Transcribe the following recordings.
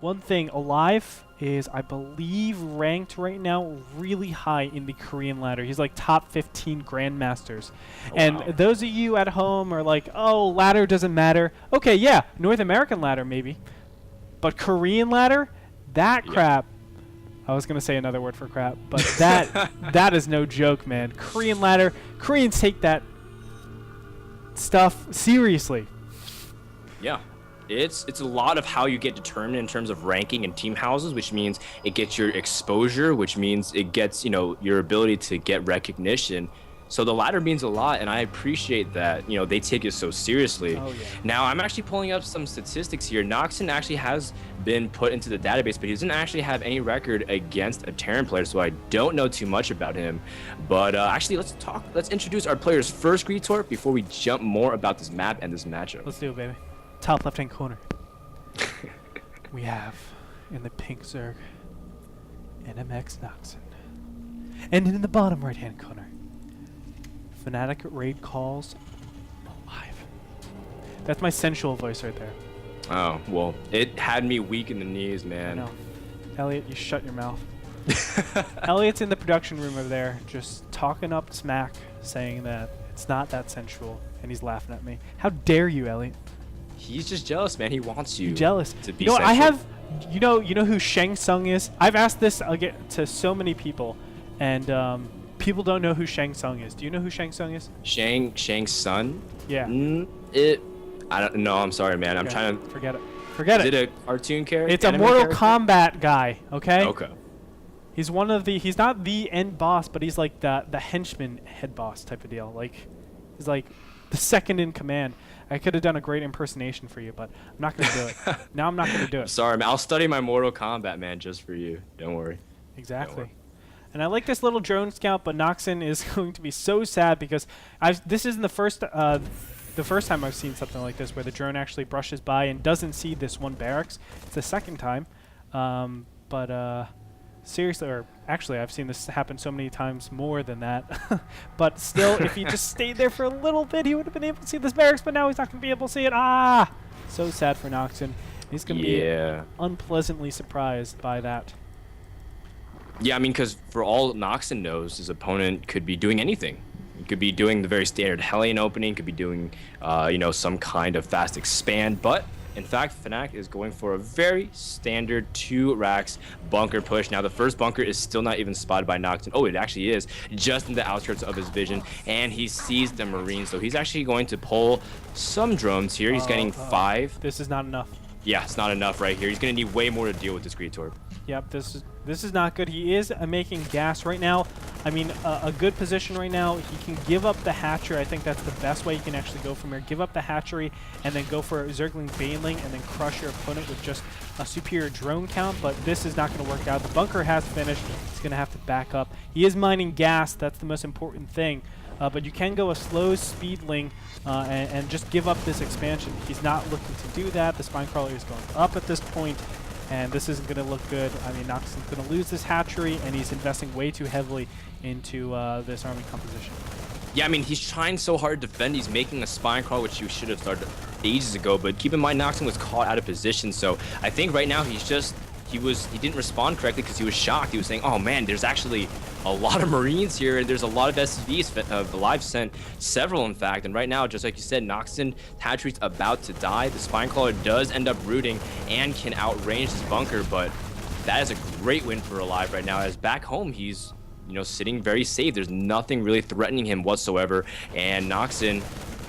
one thing, aLive is, I believe, ranked right now really high in the Korean ladder. He's like top 15 grandmasters. Oh, and wow. those of you at home are like, oh, ladder doesn't matter. Okay, yeah, North American ladder maybe. But Korean ladder, that crap. I was gonna say another word for crap, but that is no joke, man. Korean ladder, Koreans take that stuff seriously. Yeah. It's a lot of how you get determined in terms of ranking in team houses, which means it gets your exposure, which means it gets, you know, your ability to get recognition. So the ladder means a lot, and I appreciate that, you know, they take it so seriously. Oh, yeah. Now, I'm actually pulling up some statistics here. Noxn actually has been put into the database, but he doesn't actually have any record against a Terran player, so I don't know too much about him. But actually, let's introduce our players first, Gretorp, before we jump more about this map and this matchup. Let's do it, baby. Top left-hand corner. We have, in the pink Zerg, NMX Noxn. And in the bottom right-hand corner, Fnatic Raid Calls aLive. That's my sensual voice right there. Oh, well, it had me weak in the knees, man. I know. Elliot, you shut your mouth. Elliot's in the production room over there, just talking up smack, saying that it's not that sensual, and he's laughing at me. How dare you, Elliot? He's just jealous, man. He wants you jealous. to be You know, sensual. I have, you know who Shang Tsung is? I've asked this again to so many people, and people don't know who Shang Tsung is. Do you know who Shang Tsung is? Shang's son? Yeah. I don't know. I'm sorry, man. I'm trying to forget it. Forget it. Is it a cartoon character? It's a Mortal Kombat guy. Okay. Okay. He's one of the. He's not the end boss, but he's like the henchman head boss type of deal. Like, he's like the second in command. I could have done a great impersonation for you, but I'm not going to do it. Now I'm not going to do it. Sorry, man. I'll study my Mortal Kombat, man, just for you. Don't worry. Exactly. Don't worry. And I like this little drone scout, but Noxn is going to be so sad because this isn't the first time I've seen something like this where the drone actually brushes by and doesn't see this one barracks. It's the second time. Seriously, or actually I've seen this happen so many times more than that. But still, if he just stayed there for a little bit, he would have been able to see this barracks, but now he's not going to be able to see it. Ah! So sad for Noxn. He's going to be unpleasantly surprised by that. Yeah, I mean, because for all Noxn knows, his opponent could be doing anything. He could be doing the very standard Hellion opening, could be doing, you know, some kind of fast expand, but in fact, Fnatic is going for a very standard 2 racks bunker push. Now, the first bunker is still not even spotted by Noxn. Oh, it actually is, just in the outskirts of his vision, and he sees the Marines. So he's actually going to pull some drones here. He's getting 5. This is not enough. Yeah, it's not enough right here. He's going to need way more to deal with this Gretorp. Yep, this is not good. He is making gas right now. I mean, a good position right now. He can give up the hatchery. I think that's the best way you can actually go from here. Give up the hatchery and then go for Zergling Baneling and then crush your opponent with just a superior drone count. But this is not going to work out. The bunker has finished. He's going to have to back up. He is mining gas. That's the most important thing. But you can go a slow speedling and just give up this expansion. He's not looking to do that. The Spine Crawler is going up at this point, and this isn't going to look good. I mean, Noxn's going to lose this hatchery, and he's investing way too heavily into this army composition. Yeah, I mean, he's trying so hard to defend. He's making a Spine Crawl, which you should have started ages ago, but keep in mind, Noxn was caught out of position, so I think right now he's just... He didn't respond correctly because he was shocked. He was saying, oh man, there's actually a lot of Marines here, and there's a lot of SCVs. aLive sent several, in fact, and right now, just like you said, Noxn hatchery's about to die. The Spinecrawler does end up rooting and can outrange this bunker, but that is a great win for aLive right now, as back home, he's, you know, sitting very safe. There's nothing really threatening him whatsoever, and Noxn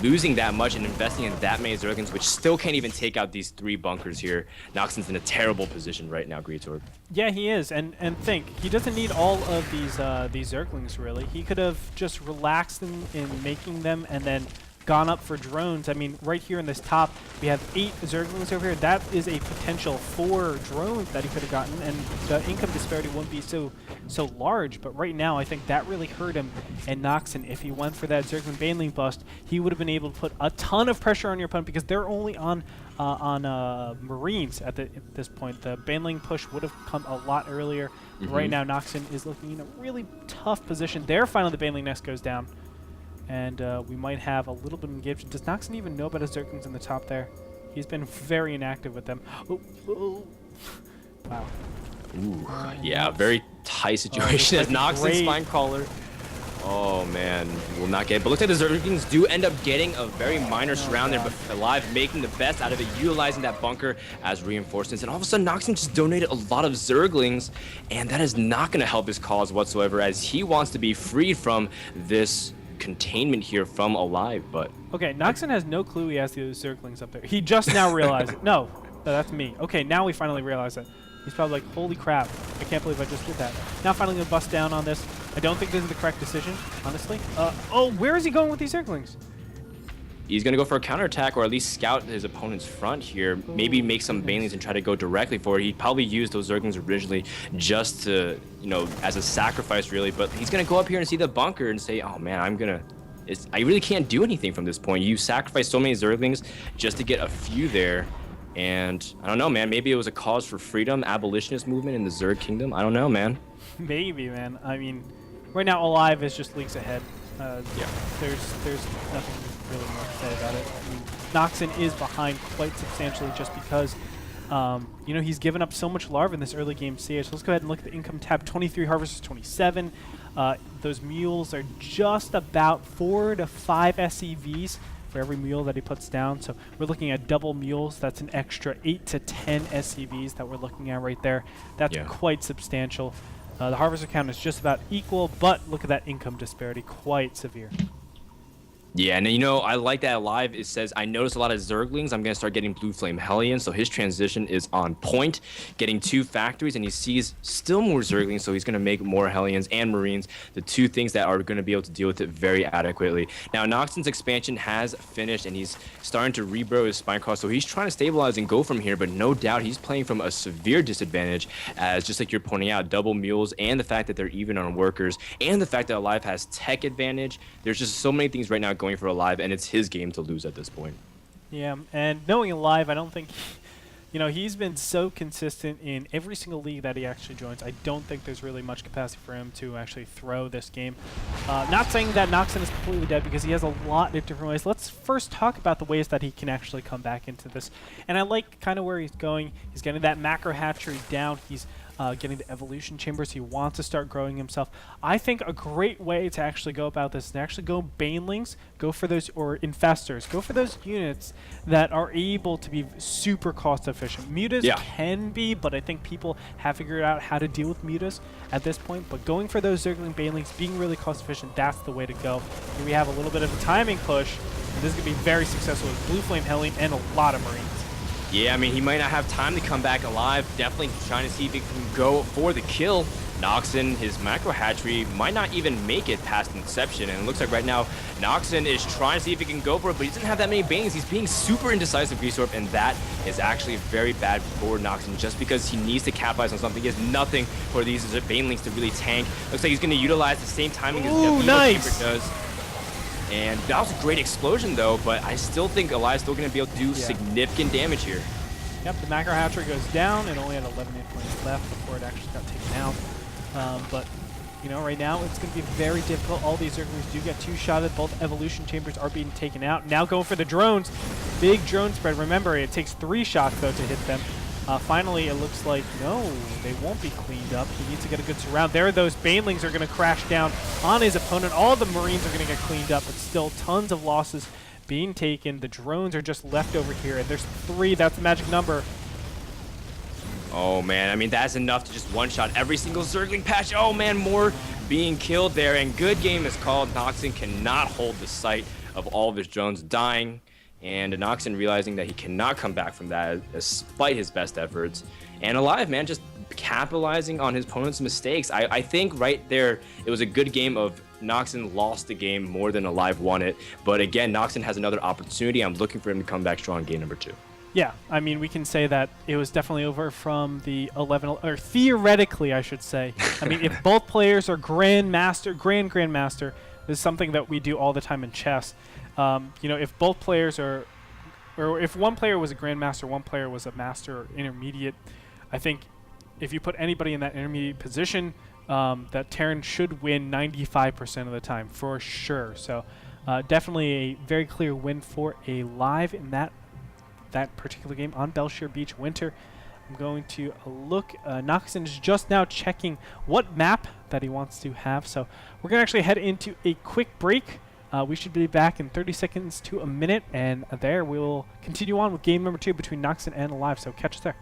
losing that much and investing in that many Zerglings, which still can't even take out these 3 bunkers here. Noxn's in a terrible position right now, Gretorp. Yeah, he is, and think, he doesn't need all of these Zerglings, really. He could have just relaxed in making them and then gone up for drones. I mean, right here in this top, we have 8 Zerglings over here. That is a potential 4 drones that he could have gotten, and the income disparity wouldn't be so large. But right now, I think that really hurt him. And Noxn, if he went for that Zergling Baneling bust, he would have been able to put a ton of pressure on your opponent because they're only on Marines at this point. The Baneling push would have come a lot earlier. Right now, Noxn is looking in a really tough position. There, finally, the Baneling nest goes down. And we might have a little bit of engagement. Does Noxn even know about his Zerglings in the top there? He's been very inactive with them. Wow. Ooh, yeah, very tight situation as Noxn Spine Crawler. Oh man, will not get it. But looks like the Zerglings do end up getting a very minor surround there, but aLive making the best out of it, utilizing that bunker as reinforcements. And all of a sudden, Noxn just donated a lot of Zerglings, and that is not going to help his cause whatsoever, as he wants to be freed from this containment here from aLive. But okay, Noxn has no clue he has the Zerglings up there. He just now realized it. No, that's me. Okay, now we finally realize it. He's probably like, holy crap, I can't believe I just did that. Now finally going to bust down on this. I don't think this is the correct decision, honestly. Oh, where is he going with these Zerglings? He's going to go for a counterattack, or at least scout his opponent's front here. Ooh, maybe make some banelings and try to go directly for it. He probably used those Zerglings originally just to, you know, as a sacrifice, really. But he's going to go up here and see the bunker and say, oh, man, I really can't do anything from this point. You sacrificed so many Zerglings just to get a few there. And I don't know, man. Maybe it was a cause for freedom, abolitionist movement in the Zerg Kingdom. I don't know, man. Maybe, man. I mean, right now, aLive is just leagues ahead. Yeah. There's nothing really more to say about it. I mean, Noxn is behind quite substantially just because, you know, he's given up so much larva in this early game stage. So let's go ahead and look at the income tab. 23 harvests, 27. Those mules are just about 4 to 5 SCVs for every mule that he puts down. So we're looking at double mules. That's an extra 8 to 10 SCVs that we're looking at right there. That's quite substantial. The harvester count is just about equal, but look at that income disparity, quite severe. Yeah, and you know, I like that aLive. It says, I noticed a lot of Zerglings. I'm going to start getting Blue Flame Hellions. So his transition is on point, getting 2 factories, and he sees still more Zerglings. So he's going to make more Hellions and Marines, the 2 things that are going to be able to deal with it very adequately. Now, Noxn's expansion has finished, and he's starting to regrow his Spine Cross. So he's trying to stabilize and go from here, but no doubt he's playing from a severe disadvantage, as just like you're pointing out, double mules and the fact that they're even on workers, and the fact that aLive has tech advantage. There's just so many things right now going for aLive, and it's his game to lose at this point. Yeah, and knowing aLive, I don't think, you know, he's been so consistent in every single league that he actually joins. I don't think there's really much capacity for him to actually throw this game. Not saying that Noxn is completely dead, because he has a lot of different ways. Let's first talk about the ways that he can actually come back into this. And I like kind of where he's going. He's getting that macro hatchery down. He's getting the evolution chambers. He wants to start growing himself. I think a great way to actually go about this is to actually go banelings, go for those, or infestors, go for those units that are able to be super cost efficient. Mutas can be, but I think people have figured out how to deal with mutas at this point. But going for those Zergling banelings, being really cost efficient, that's the way to go. Here we have a little bit of a timing push, and this is going to be very successful with Blue Flame Hellion and a lot of Marines. Yeah, I mean, he might not have time to come back alive. Definitely trying to see if he can go for the kill. Noxn, his macro hatchery, might not even make it past inception. And it looks like right now, Noxn is trying to see if he can go for it, but he doesn't have that many bangs. He's being super indecisive, Gretorp, and that is actually very bad for Noxn, just because he needs to capitalize on something. He has nothing for these banelings to really tank. Looks like he's going to utilize the same timing as Newerth does. And that was a great explosion, though, but I still think aLive's still going to be able to do significant damage here. Yep, the macro hatchery goes down. It only had 11 hit points left before it actually got taken out. But, you know, right now it's going to be very difficult. All these Zerglings do get 2-shotted. Both evolution chambers are being taken out. Now going for the drones. Big drone spread. Remember, it takes 3 shots, though, to hit them. Finally, it looks like, no, they won't be cleaned up. He needs to get a good surround. There, those banelings are going to crash down on his opponent. All the Marines are going to get cleaned up, but still tons of losses being taken. The drones are just left over here, and there's 3. That's the magic number. Oh, man. I mean, that's enough to just one-shot every single Zergling patch. Oh, man, more being killed there, and good game is called. Noxn cannot hold the sight of all of his drones dying. And Noxn realizing that he cannot come back from that despite his best efforts. And aLive, man, just capitalizing on his opponent's mistakes. I think right there, it was a good game of Noxn lost the game more than aLive won it. But again, Noxn has another opportunity. I'm looking for him to come back strong in game number 2. Yeah, I mean, we can say that it was definitely over from the 11, or theoretically, I should say. I mean, if both players are grandmaster, this is something that we do all the time in chess. You know, if both players are, or if one player was a grandmaster, one player was a master or intermediate, I think if you put anybody in that intermediate position, that Terran should win 95% of the time for sure. So definitely a very clear win for aLive in that particular game on Belshire Beach Winter. I'm going to look. Noxn is just now checking what map that he wants to have. So we're going to actually head into a quick break. We should be back in 30 seconds to a minute, and there we will continue on with game number 2 between Noxn and aLive. So catch us there.